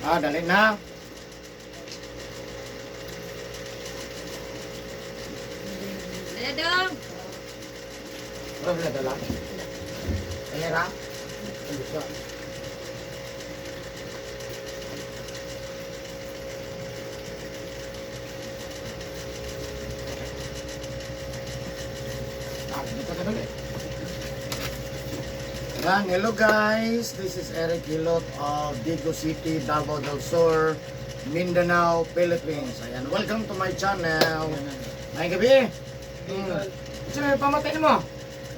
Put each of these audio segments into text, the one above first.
Dali na. Dadong! Wala dala. Ayan ha. Ano siya? Dito ka dali. Hello guys, this is Eric Hilot of Digo City, Davao del Sur, Mindanao, Philippines. Ayan, welcome to my channel. May gabi. Sino yung pamatay mo?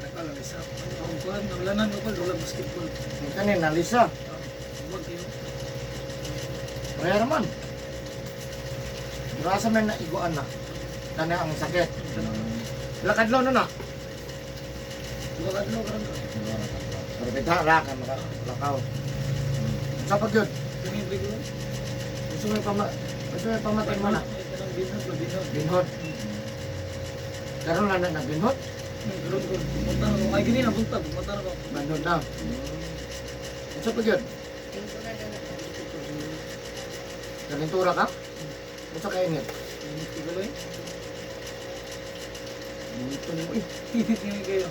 Nakalabisa. Ang kuhan, naulanan ko pa, basketball. Yung kanin, nalisa. Huwag kayo. Kaya naman. Rasa may naiguan na. Tanya ang sakit. Lakadlaw na na. Huwag adlaw, karang ka. Pero pitara ka, makalakaw. Sa pag yun, Pinibig ko. gusto mo yung pamatay mo na. Kanang binhot, mabinhot. Binhot. Karoon na na binhot. Karoon ko. Pumunta na ko. Ay, gini na, punta. Pumunta na ko. Binhot na. Sa pag yun, kalintura ka? Gusto ka init? Tiguloy. Ito mo eh. Hindi kayo.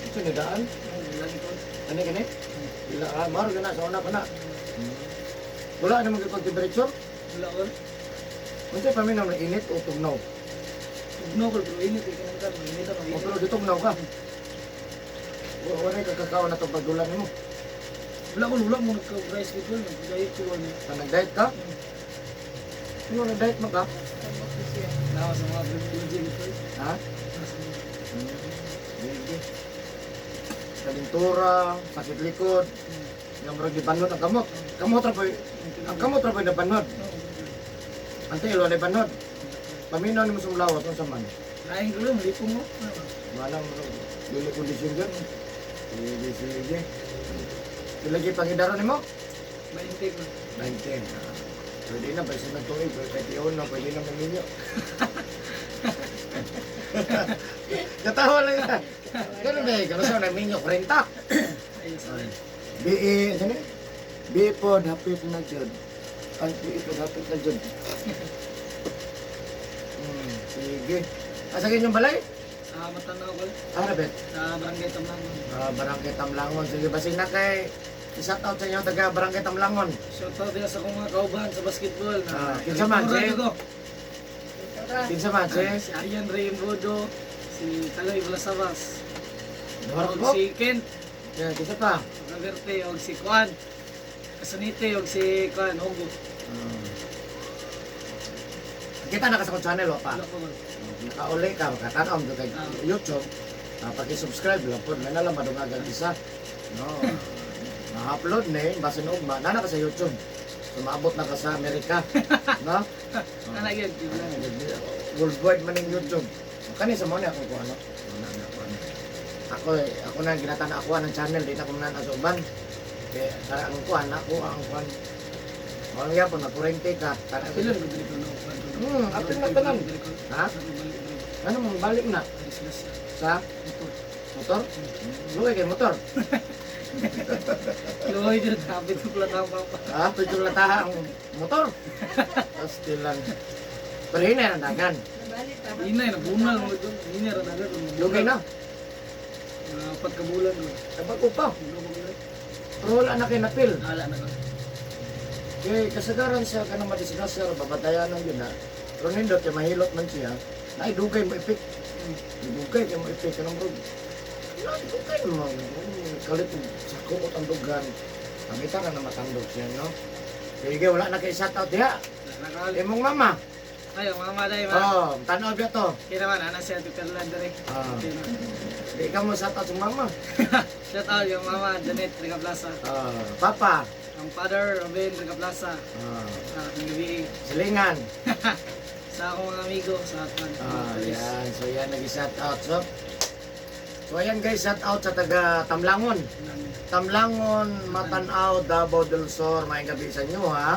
Gusto ni daan? Lagi ko. Ano ka ni? Ila maro ka na, sa una pa na. Wala na magkipag-temperature? Wala ko. Kung sa'yo paminaw na init o tugnaw? Tugno ko, pero init. Kanang ka, init ako. O pero di tugnaw ka? Wala yung kakakaw na itong pagdulan mo. Wala mo nagka-basketball. Nag-diet ko. Kung nag-diet ka? Sino nag-diet mo ka? Nawa sa mga gym ko. Ha? Sige. Kalintura, sakit likod, yung marag ibanod ang kamot. Ang kamot ra po'y nabanod. Ang tilo na ibanod. Paminaw ni mo sa mulawat, ano sa man? Lain ko lang, malipong mo. Malang dili kondisyon dyan. Sige. Ilagi pangidaro ni mo? Maintake mo. 19. Pwede na, pwede na tuloy, pwede na maminyo. Katawa lang yan. Ganun ba eh, ganun sa naminyo, 40. Ayun, sorry. Saan eh? Po, hapit na dyan. Ang po, hapit na dyan. Sige. Asagin yung balay? Sa Matanaw ko. Rabet. Sa Barangay Tamlangon. Barangay Tamlangon. Sige, basing na kay isa out sa inyo taga Barangay Tamlangon. Shoutout din sa akong mga kauban sa basketball. Kinsa man, Mura Jay? ko. Kinsa man, Jay? Si Aryan Raymbodo, si Kaloy Blasabas, Duhar og ko? si Kent, Kinsa pa? Gaverte, og si Juan, Kasanite, og si Juan, Hugo. Kita na ka sa akong channel, pa. Wala ko. Nakauli ka, makatanaw mo kay YouTube. Pag-subscribe lang po, may nalang madungagang isa. No. Na-upload na eh, basta noong nana ka sa YouTube. So, maabot na ka sa Amerika. No? Ano yun? Worldwide man yung YouTube. Kani sa mga ako kung ano. Ako na ginatana ako ng channel, di na ko na nasuban. Kaya tara ang kuhan, ako ang kuhan. Mga yapon, na-kurente ka. Ilan ko dito na? Apin na tanan. Ha? Ano mong balik na? Sa motor? Luwi kay motor. Luhoy dito, tapit ko pala tama pa. Pwede lataha ang motor. Still lang. Pero hinay ang dagan. Inay, nabunal mo doon. Inay, radagat. Lugay na. 4 kabulan ko. Sabag ko pa. Pero wala na kayo napil. Ala na ko. Kaya kasagaran siya ka na madisgrasya, babatayan ng yun na. Pero nindot, kaya mahilot man siya. Ay, dugay mo ipik. Dugay kaya mo ipik ka ng bro. Dugay mo. Kalit sa kuot ang dugan. Ang ita ka na matandog siya, no? Sige, wala na kayo shoutout diha. Nakakali. Imong mama. Ay, mga maday, ma. Oh, tanaw biya to. Kira man, ana siya Twitter lang dere. Di ka mo shoutout sa mama. Shout out yung mama, Janet Riga Plaza. Papa. Ang father, Robin Riga Plaza. Ang gabi. Silingan. Sa akong mga amigo sa Atman. Yan. So yan, nag-shoutout. So ayan guys, shoutout sa taga Tamlangon. Tamlangon, Matanaw, Davao del Sur. May gabi sa inyo ha.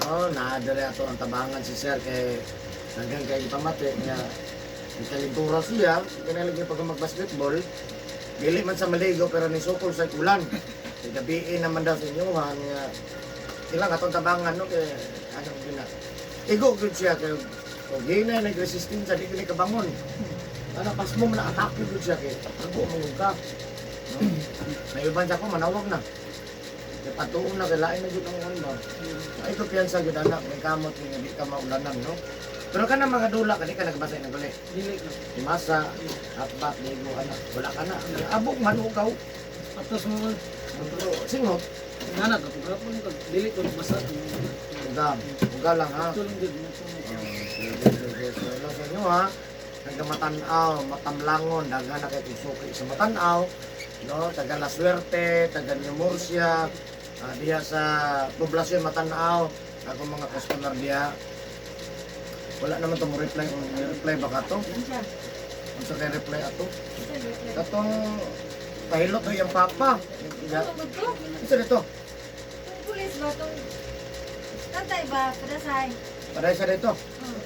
No, naadari ato ang tabangan si Sir kay hanggang kay pamati niya. May kalintura siya, kinalig niya pag mag-basketball. Dili man sa maligo pero nisukol sa ulan. gabiin naman daw sa inyuhan nga ilang atong tabangan no kay anong gina. Igo gud siya kay o gina nag-resistance di kini kabangon. Ana pas mo na atake gud siya kay ako mo ka. No? May uban siya ko manawag na. Kay patuon na kay lain na gud ang ano. Ay ko piyansa gud anak may kamot nga di ka maulanan no. Pero ka na mga dula kani ka nagbasa ng gali. Dili ko. Dimasa, atbat, ligo, anak. Wala ka na. Abok man ugaw. Atos mo Pero singot. nana ko pero po nito dili ko basa. Uga. Uga lang ha. Tulong gid mo. Sige. Hello sa inyo ha. Nagkamatan-aw, matamlangon, daga na kayo suki sa matanaw. No, taga La Suerte, taga New Murcia, diya sa poblasyon matanaw. Ako mga customer diya. Wala naman to mo reply. Reply ba ka to? Kung sa kay reply ato. Katong pahilot ko yung papa. Isa dito. Pulis ba itong tatay ba? Padasay? Paday sa dito.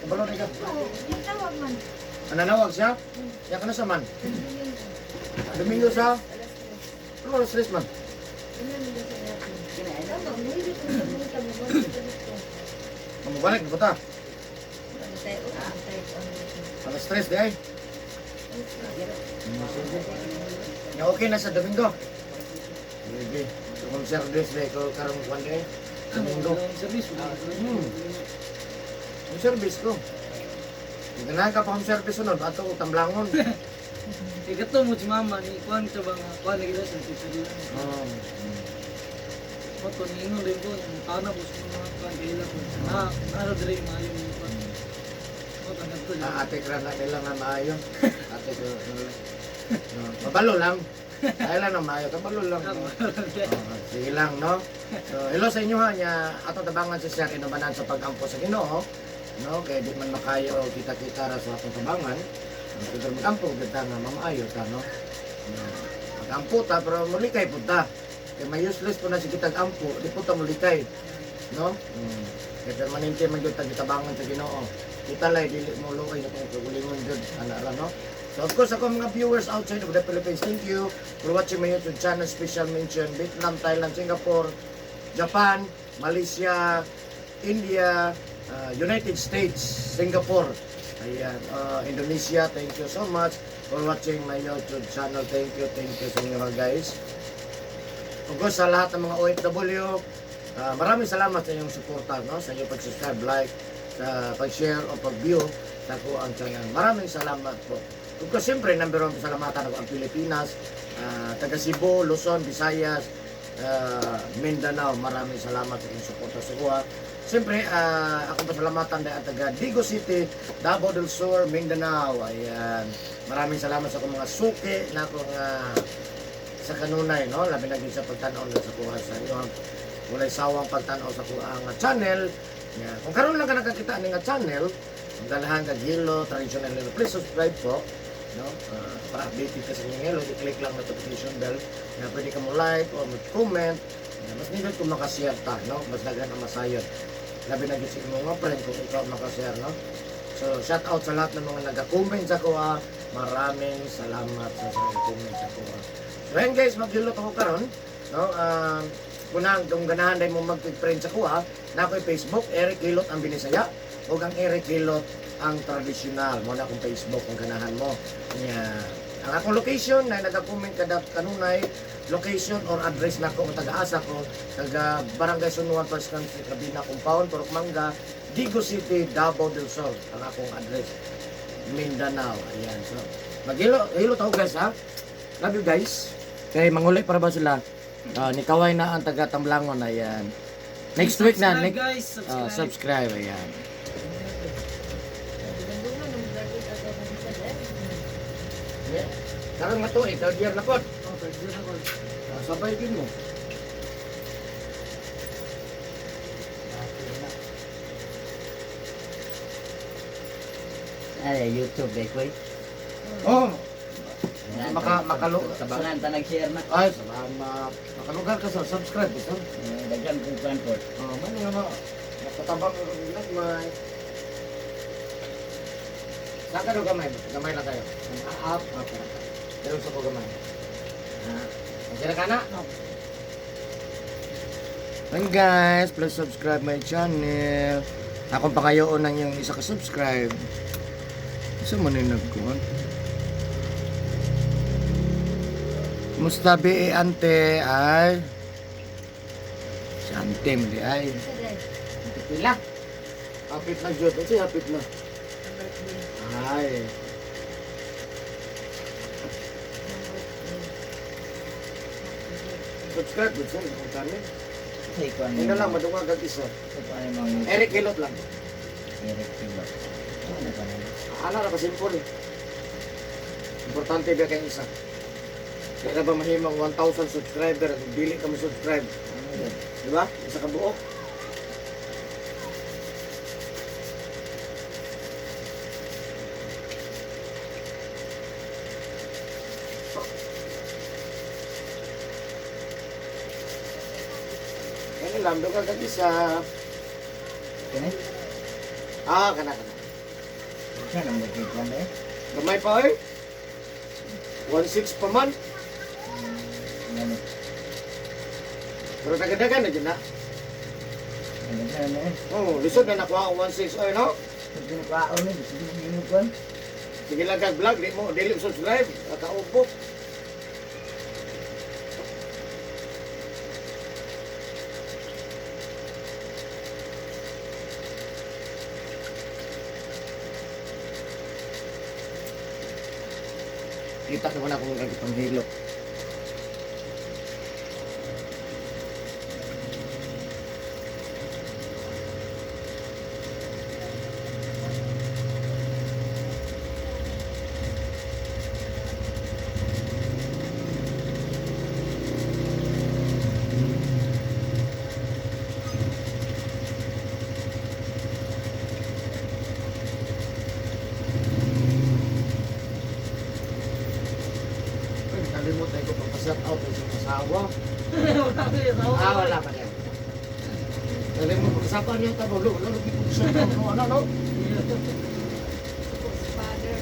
Kabalo na ka. Oo, yung tawag man. Nanawag siya? Yan ka na sa man. Domingo sa? Ano oras stress man? Ano, hindi ko sa mga tabi. Mamabalik na ta. Alas stress di ay. Ya okay na sa Domingo. Sige. So kung service di ko karong kwan di ay. Domingo. Service mo. Yung service ko. Ganahan ka pa home service sunod. Ato ko tamblangon. Ikato mo si mama ni kuan to ba nga kuan nila sa tito. Mo to ningon din ko ang tana po sa mga kuan kila ko. Ano dire maayo ni kuan. Mo ta ngadto. Ate kra na nila nga maayo. Ate ko. Mabalo lang. Ay lang na maayo. Kabalo lang. Sige lang, no? So, hello sa inyo ha, niya ato tabangan si Sir inumanan sa pag-ampo sa Ginoo, no? Kaya di man makayo kita-kita ra sa atong tabangan. Kita mag-ampo kita nga mamaayo ta, no? Mag-ampo ta pero mulikay pud ta. Kaya may useless po na si kitag ampo, di po ta mulikay, no? Kaya permanente man gyud ta gitabangan sa Ginoo. Kita lay dili mo luoy na kung kagulingon jud ana ra, no? So of course, ako mga viewers outside of the Philippines, thank you for watching my YouTube channel. Special mention, Vietnam, Thailand, Singapore, Japan, Malaysia, India, United States, Singapore, ayan, Indonesia. Thank you so much for watching my YouTube channel. Thank you sa inyo mga guys. Of course, sa lahat ng mga OFW, maraming salamat sa inyong suporta, no? Sa inyong pag-subscribe, like, sa pag-share o pag-view sa kuang channel. Maraming salamat po. Kung siyempre, number one pasalamatan ako ang Pilipinas, taga Cebu, Luzon, Visayas, Mindanao. Maraming salamat sa inyong suporta sa kuha. Siyempre, akong pasalamatan dahil taga Digo City, Davao del Sur, Mindanao. Ayan. Maraming salamat sa akong mga suki na akong sa kanunay, no? Labi na din sa pagtanaw na sa kuha sa inyo. Walay sawang pagtanaw sa kuha ang channel. Yan. Kung karoon lang ka nakakita ng channel, ang dalahan ka Gilo, Traditional Lilo, please subscribe po. No? Para updated ka sa inyong Gilo, i-click lang notification bell na pwede ka mo like o mag-comment. Mas nila kung makashare ta, no? Mas dagan ang masayod. Labi na gitsin mo mga friend kung ikaw makashare, no? So, shout out sa lahat ng mga nag-comment sa kuha. Maraming salamat sa nag-comment sa kuha. So, ayan guys, mag-Gilo ako karon, no? Kunang kung ganahan dahil mo mag-friend sa kuha, na ako'y Facebook, Eric Kilot ang Binisaya, o ang Eric Kilot ang tradisyonal. Mo na akong Facebook kung ganahan mo. Ang akong location na nag-comment kada kanunay, location or address na ko o taga-asa ko, taga Barangay Sunuan, First Country, Cabina Compound, Purok Manga, Digo City, Davao del Sur. Ang akong address, Mindanao. Ayan. So, mag-hilo tao guys ha. Love you guys. Kaya manguli para ba sila? Ni Kaway na ang taga Tamblangon. Ayan. Next week na. Subscribe guys, subscribe. Subscribe. Ayan. Karang nga to, ikaw diyan na po. Okay, dito na ko. Sabay din mo. Ay, YouTube, Bekoy. Oh, makalo. Tabangan, ta nag-share na. Ay, salamat. Makalugar ka sa subscribe. Ito. Dagyan kong transport. Man nga ba? Nakatabang ulit may. Saka daw gamay. Gamay na tayo. Up. Okay. Pero sa ko gamay. Nandiyan ka na? And guys, please subscribe my channel. Akong pangayoon ng yung isa ka-subscribe. Isa mo na yung nagkuhan. Mustabi ante ay si ante mali ay Isa dahil. pila hapit na jud kasi hapit na ay subscribe good sa kung kami Say ko ano hindi na lang madungag ang isa Say ko ano yung mga Eric Hilot lang Eric Pilot. Ano ba na? ano na ka simple importante ba kayong isa kaya na ba mahimang 1,000 subscriber at dili ka mo subscribe Ano yun? di ba isa ka buo Yan lang, doon ka kag-isa. Kani? Kana. Saan ang magkikwan eh? Gamay pa eh. 1,600 pa man. Ano? Pero tagadagan na dyan na. Ano na ano eh? Oh, lisod na nakuha ang 1,600. Ay, no? Pag pinagkaon eh, gusto mo minugwan? Sige lang kag-vlog, di mo, dili mo subscribe. Nakaupo. Kita naman ako ng panghilo. Ay, nakalimutan ko pagpa-shout out sa asawa. Wala pa niya. Nakalimutan ko kasama niya tabo. Lalo ko shout out no ano no. Father.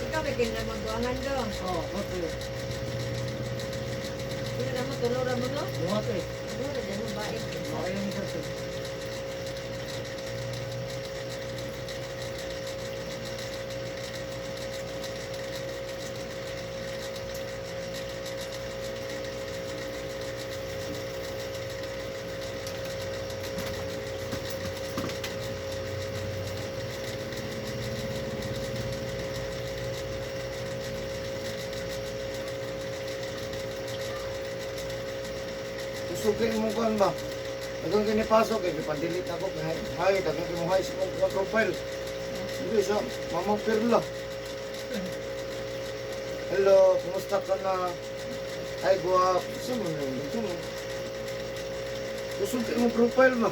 Ikaw may kinamagwangan do. Oh, okay. Sino na mo tuloran mo no? Okay. Ano na dyan mo bait. Okay yung isa sir. Susukin mo kan ba? Dagang kinipasok eh, ipandilit ako kaya hay, dagang kinuhay sa mga profile. Hindi siya, Mamang Pirla. Hello, kumusta ka na? Ay, guwap. Saan mo na yun? Ito mo. Susukin mo profile ba?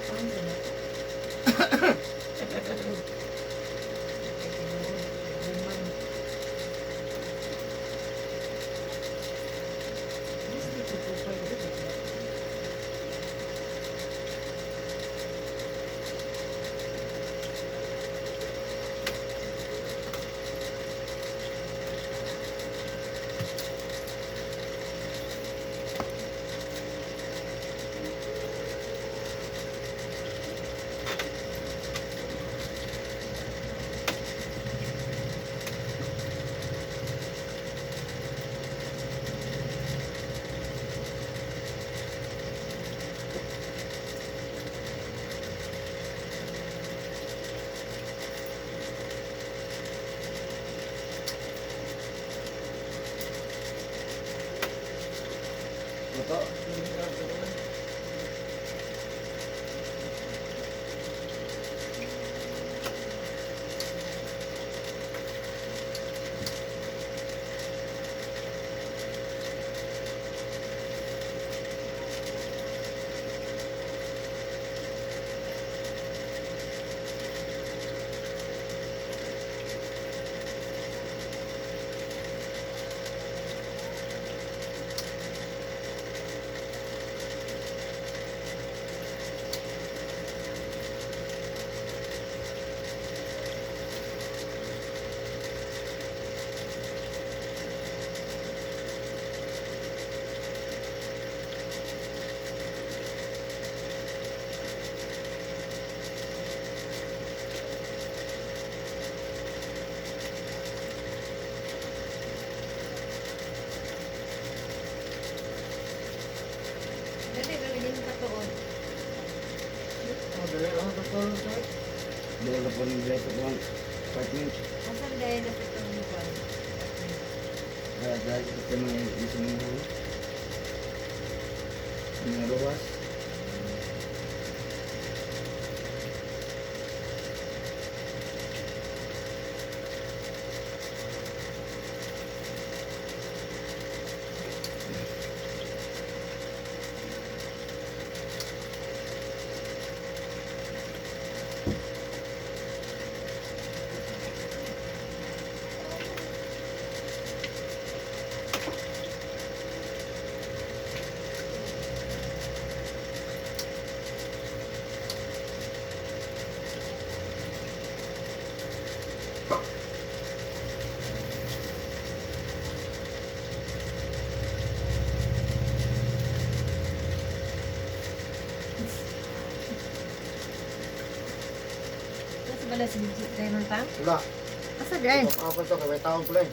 Paano na? motor? Doon na po ng break ko ang apartment. Asan dahil na ito mo ba? Dahil ito mga isang mga ruwas. Nasa bala si Raymond pa? Wala. Asa dahil? Kapapal to, kaya may taong pula eh.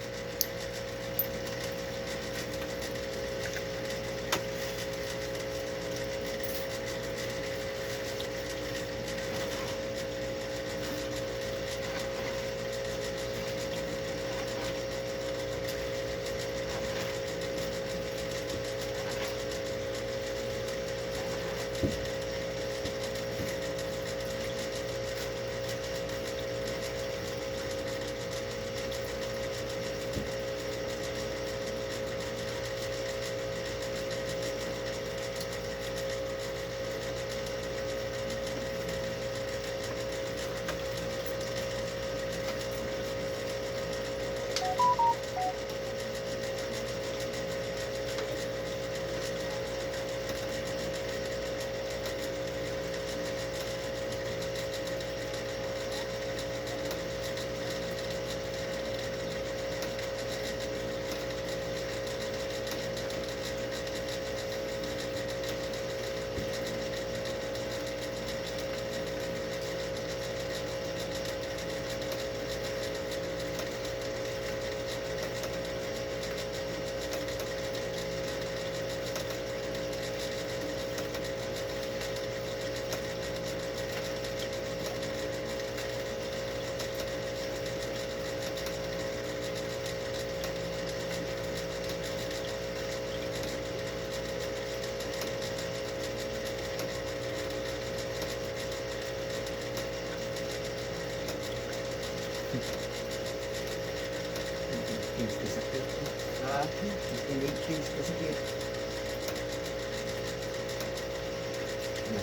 Sakit. Sakit.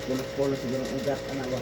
Pulot-pulot siguro ang ugat anak ba?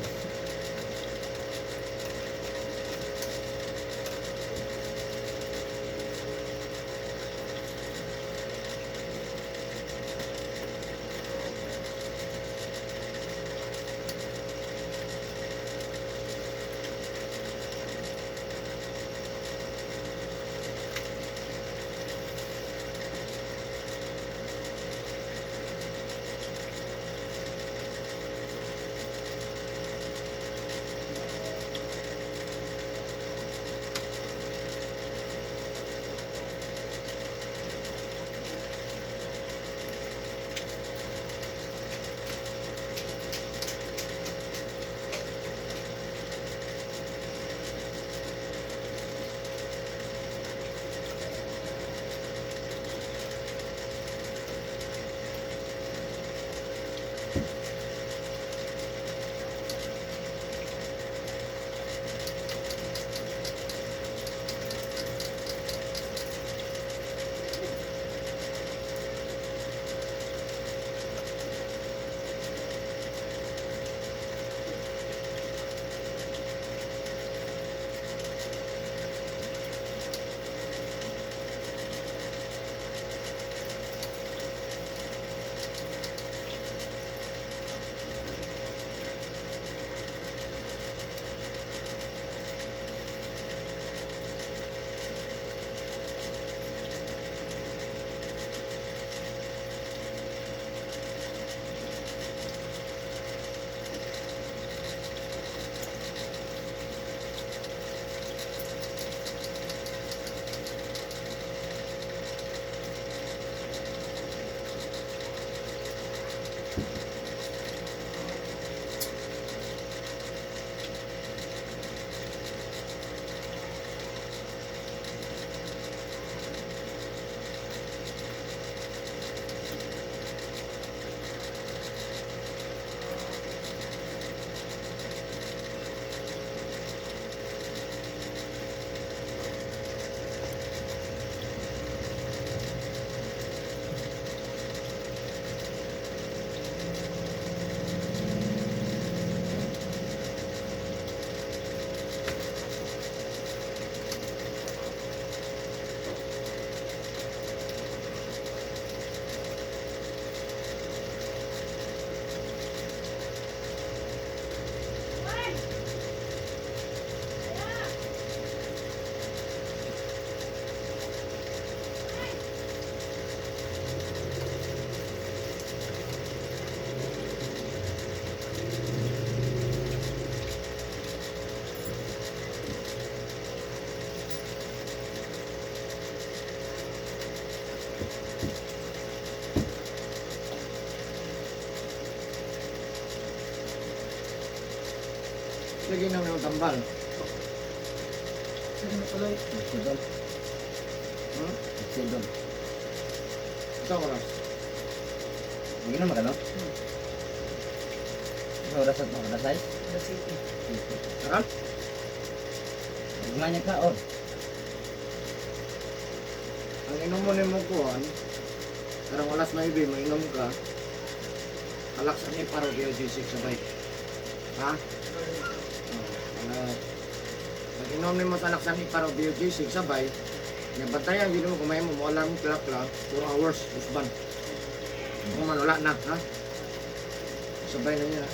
ginaw ng tambal. Sige na pala. Sidon. Hmm? Sidon. Ito oras. Hindi na magano. Oras at oras ay. Alas 7. Karon? Gumanya ka or. Ang inom mo ni mo kuhan, karang oras na ibi, mainom ka, alaksan ni paro BLG6 sabay. Ha? Pag inom ni mo sa alaksan ni paro BLG6 sabay, nabantayan yun mo kumain mo, mo alarm clock lang, 4 hours, usban. Kung man wala na, ha? Sabay na niya.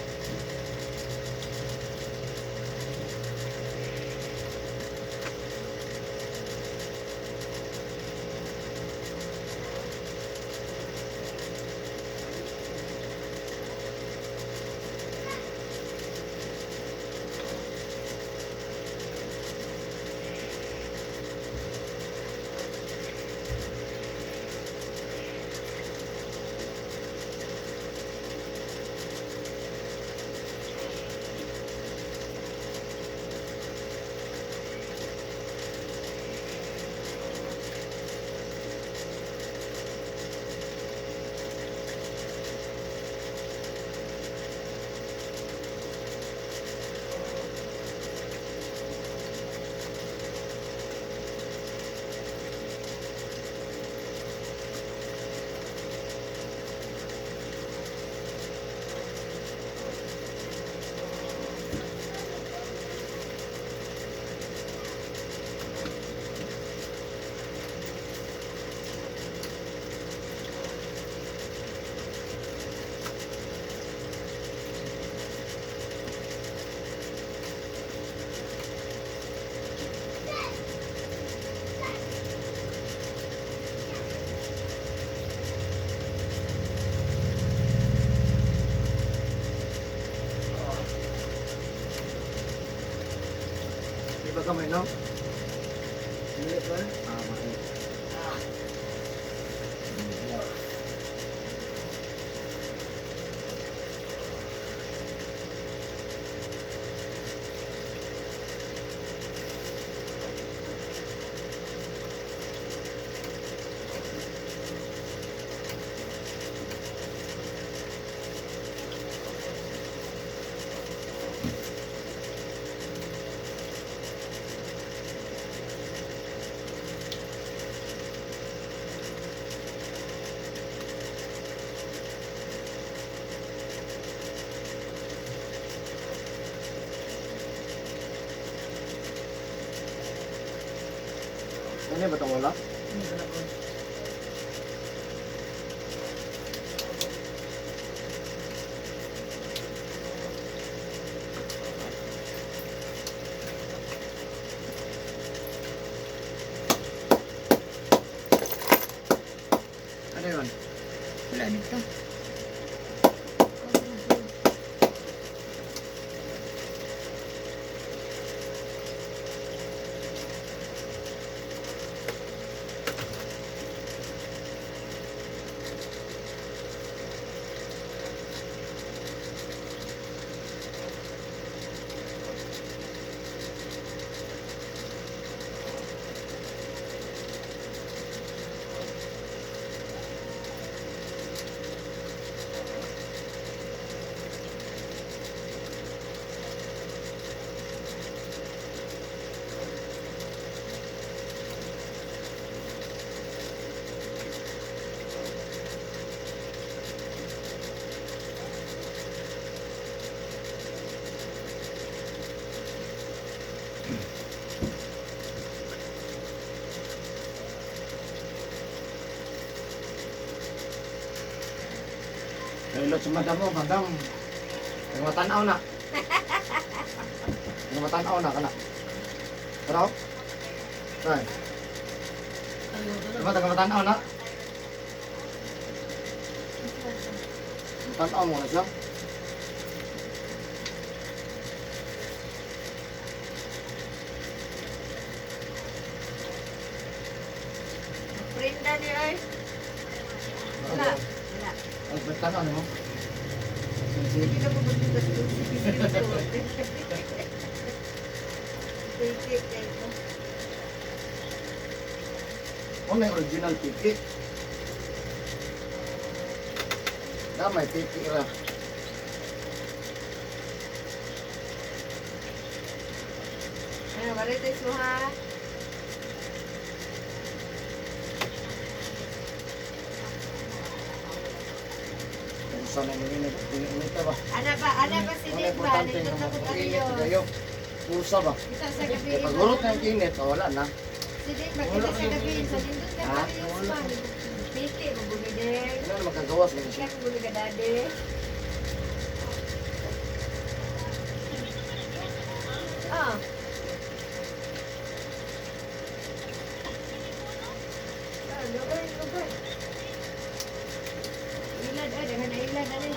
Di ba kamay, no? Dili ba? Ano ba itong wala? Ano ba na ko? Ano yun? Wala dito. Kailot sa madam mo, madam. Ang matanaw na. Ang matanaw na ka na. Pero? Ay, Ano ba na? diba taga matanaw na? Matanaw mo na siya. Printa niya ay. Wala. Wala. Ay, matanaw mo. Hindi na po magbukas yung Titik kayo ito. Ano yung original tiki? Damay tiki ra. Ano, marites mo ha? Kung saan ang minita ba? Ana ba si Ano Dick ba? importante Nito nga na ko mag-init kayo. kayo. Pulsa ba? Ito sa gabi. Kaya pagurot na yung init, wala na. Si Dick ba? Kita sa gabi. Sa lindot ka Ha? pa rin man. Piti, mabulidig. Ano na magkagawas na siya? Kaya mabulig ka dadi. Ah. Ah, lugay. Ilad, dengan ilad ani.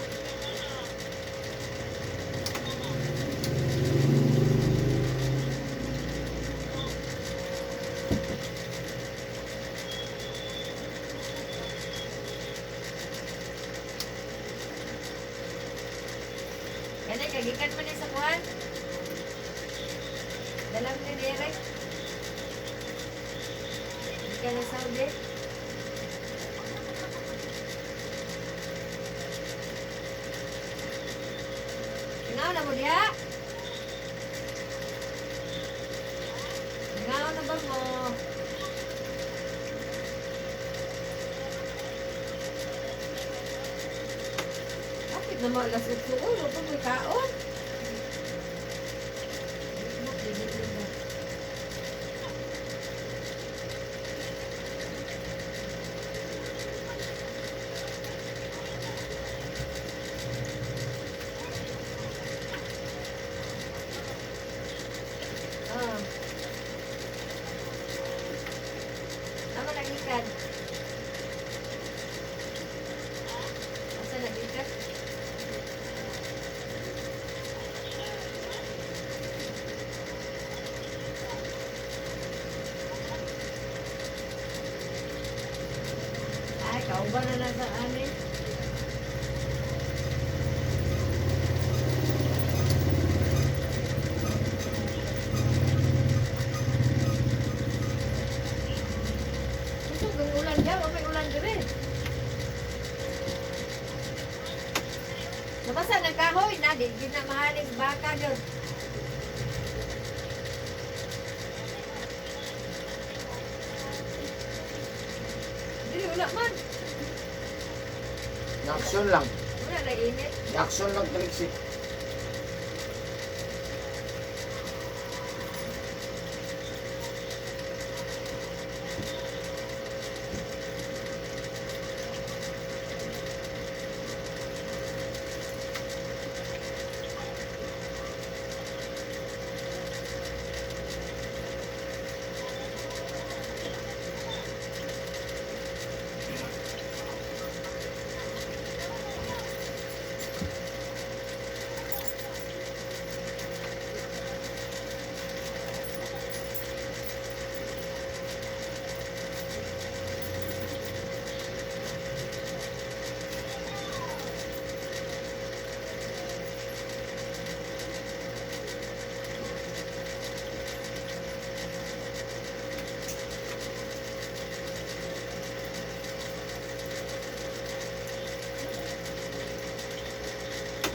Kaya kagikan man ni sa kuhan. Dalam ni direct. Gikan na Saudi. Ngaw na mo diya? Ngaw na ba mo? Bakit naman alas 8 ulo? Ito may kaon. Ah. Ano nagikan? Asa nagikan? Ay, kauban na nasa amin. Ito, may ulan dyan. O may ulan dyan eh. Nabasa ng kahoy na. Di na mahaling baka dyan. Dili, wala man. Action lang. Wala na init. Action lang taliksik.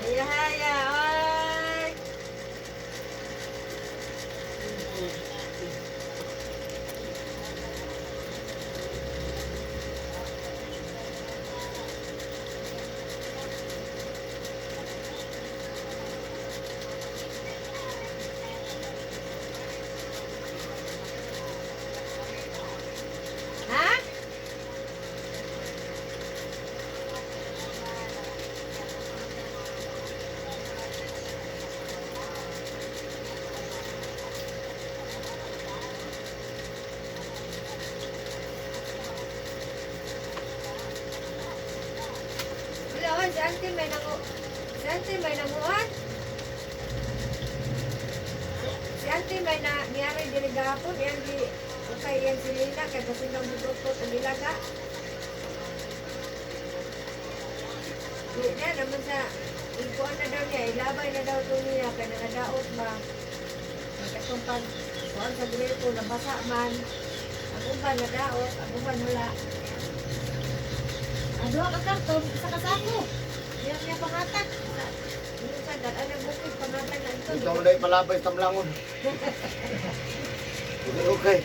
Haya, ay. Ha? Wala, oy, si Auntie may si Auntie may nanguhan. Si Auntie may niyari diri gahapon, yan di ukay yan si Lina kay basindang butot ang ilaga. Di na naman sa ikuan na daw niya, ilabay na daw ito niya kay nakadaot ba. Katong pag kuan sa gripo nabasa man. Ang uban nadaot, ang uban wala. Ado ka karton sa kasako. Yan niya pangatak. Yung sa daan ang bukid pangatak na ito. Ikaw na ipalabay tamlangon. Okay.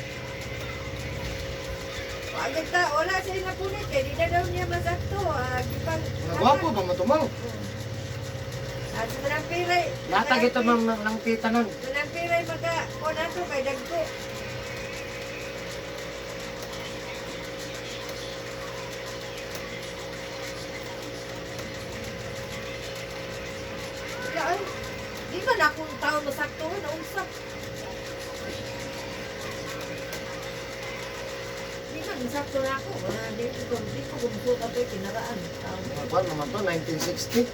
Agad ta, wala siya napunit eh. Di na daw niya masakto. Gipang... Nagwapo ba matumaw? At sa manampiray... Natag ito ng titanan. Manampiray magka... O nato kay dagko. Ay, di ba na akong taon masakto? Naunsak. Di ba nasakto na ako? Di ko gumuso ka ito kinaraan. Taon. Ano naman to? 1960?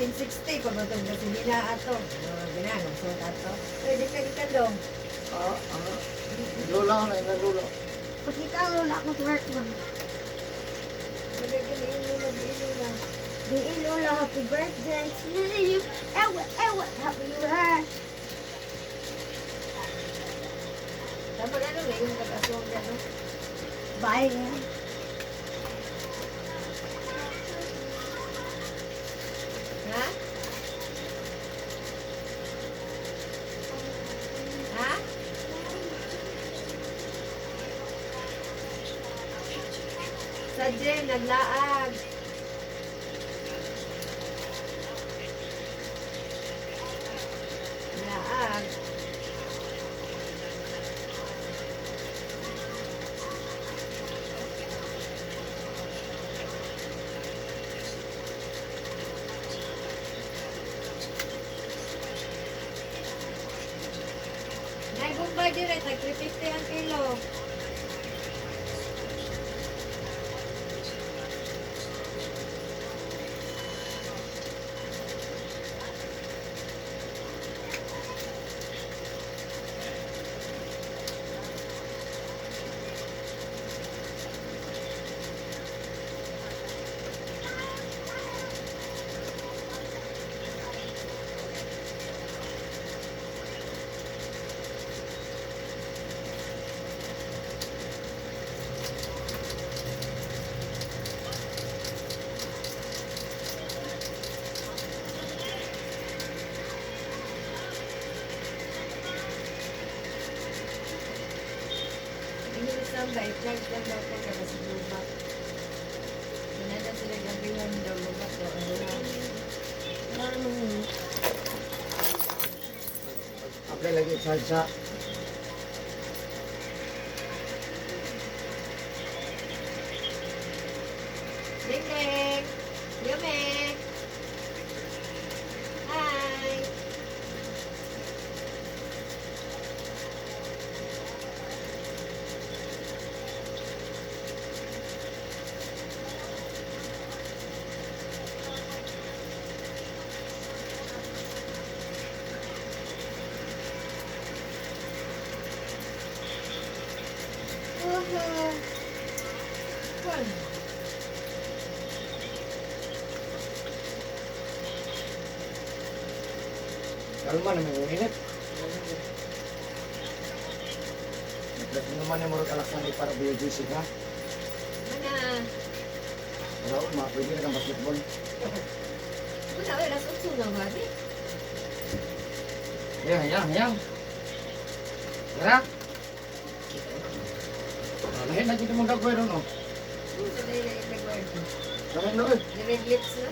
1960 pa matong kasi nila ato. Ginanong so ato. Pwede ka ikandong. Lola ko na inalulo. Pakita ang lola ko sa work mo. Pwede ka na inulo, inulo. Diin lola, happy birthday. You, ewa, happy birthday. Dapat ano na yung pag-asong na, no? Bye. Ha? Ha? Sa Jen, naglaag. Laag. Naigumbay dire, tag-350 ang kilo. Inulisang ba, i-plug lang daw ko kada sa lubat. Manada sila gabihan daw lubat daw ang lubat. Okay, lagi salsa. Ding ding! Yume! Hi! Fun. Kalma naman yung init. Naglas mo naman yung murag alaksan para BGC ka. Mana? Wala ko, pwede na kang basketball. Mana, alas 8 na ba, di? Hayang. Tara. Lahin na dito mong gagawin doon, oh. Sa day na yung nag-word. Lahin na, eh. Nire-lips na.